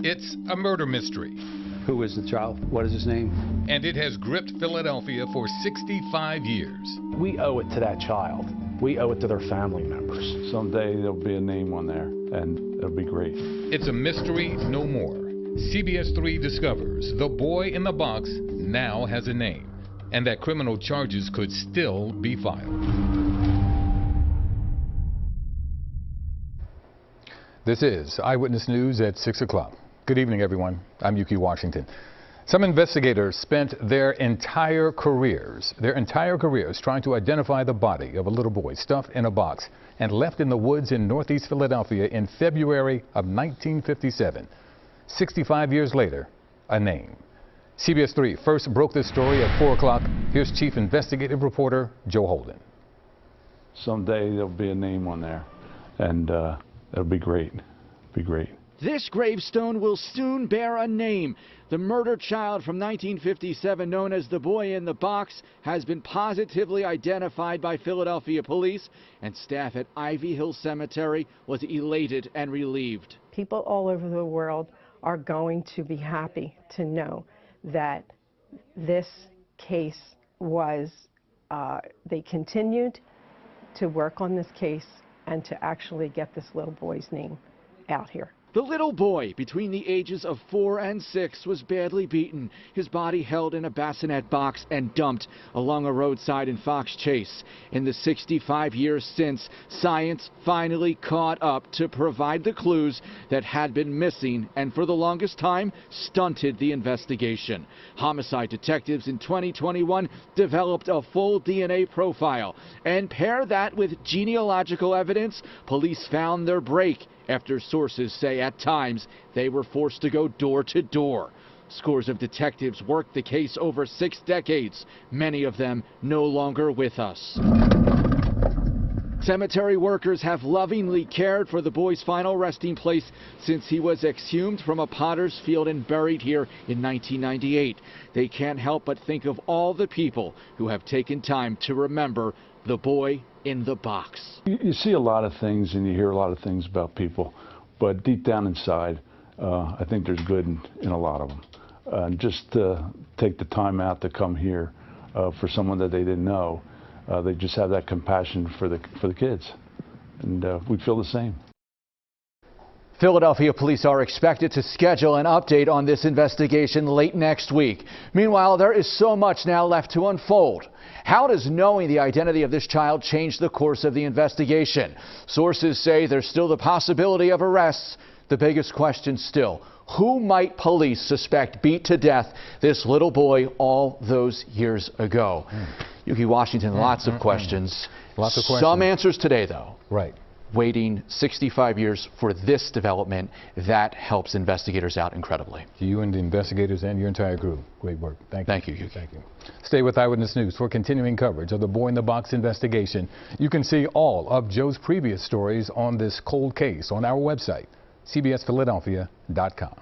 It's a murder mystery, Who is the child? What is his name? and it has gripped Philadelphia for 65 years. We owe it to that child. We owe it to their family members. Someday there'll be a name on there, and it'll be great. It's a mystery no more. CBS 3 discovers the boy in the box now has a name, and that criminal charges could still be filed. This is Eyewitness News at 6 o'clock. Good evening, everyone. I'm Yuki Washington. Some investigators spent their entire careers trying to identify the body of a little boy stuffed in a box and left in the woods in northeast Philadelphia in February of 1957. 65 years later, a name. CBS 3 first broke this story at 4 o'clock. Here's Chief Investigative Reporter Joe Holden. Someday there'll be a name on there, and it'll be great. Be great. This gravestone will soon bear a name. The murdered child from 1957, known as the boy in the box, has been positively identified by Philadelphia police, and staff at Ivy Hill Cemetery was elated and relieved. People all over the world are going to be happy to know that this case was, they continued to work on this case and to actually get this little boy's name out here. The little boy, between the ages of 4 and 6, was badly beaten, his body held in a bassinet box and dumped along a roadside in Fox Chase. In the 65 years since, science finally caught up to provide the clues that had been missing and for the longest time stunted the investigation. Homicide detectives in 2021 developed a full DNA profile, and pair that with genealogical evidence, police found their break after sources say at times they were forced to go door to door. Scores of detectives worked the case over 6 decades, many of them no longer with us. Cemetery workers have lovingly cared for the boy's final resting place since he was exhumed from a potter's field and buried here in 1998. They can't help but think of all the people who have taken time to remember the boy in the box. You see a lot of things and you hear a lot of things about people, but deep down inside, I think there's good in a lot of them. Just to take the time out to come here for someone that they didn't know, they just have that compassion for the kids, and we feel the same. Philadelphia police are expected to schedule an update on this investigation late next week. Meanwhile, there is so much now left to unfold. How does knowing the identity of this child change the course of the investigation? Sources say there's still the possibility of arrests. The biggest question still, who might police suspect beat to death this little boy all those years ago? Yuki Washington, lots of questions. Lots of questions. Some answers today, though. Right. Waiting 65 years for this development, that helps investigators out incredibly. To you and the investigators and your entire crew, great work. Thank you. Thank you, Yuki. Thank you. Stay with Eyewitness News for continuing coverage of the boy in the box investigation. You can see all of Joe's previous stories on this cold case on our website, cbsphiladelphia.com.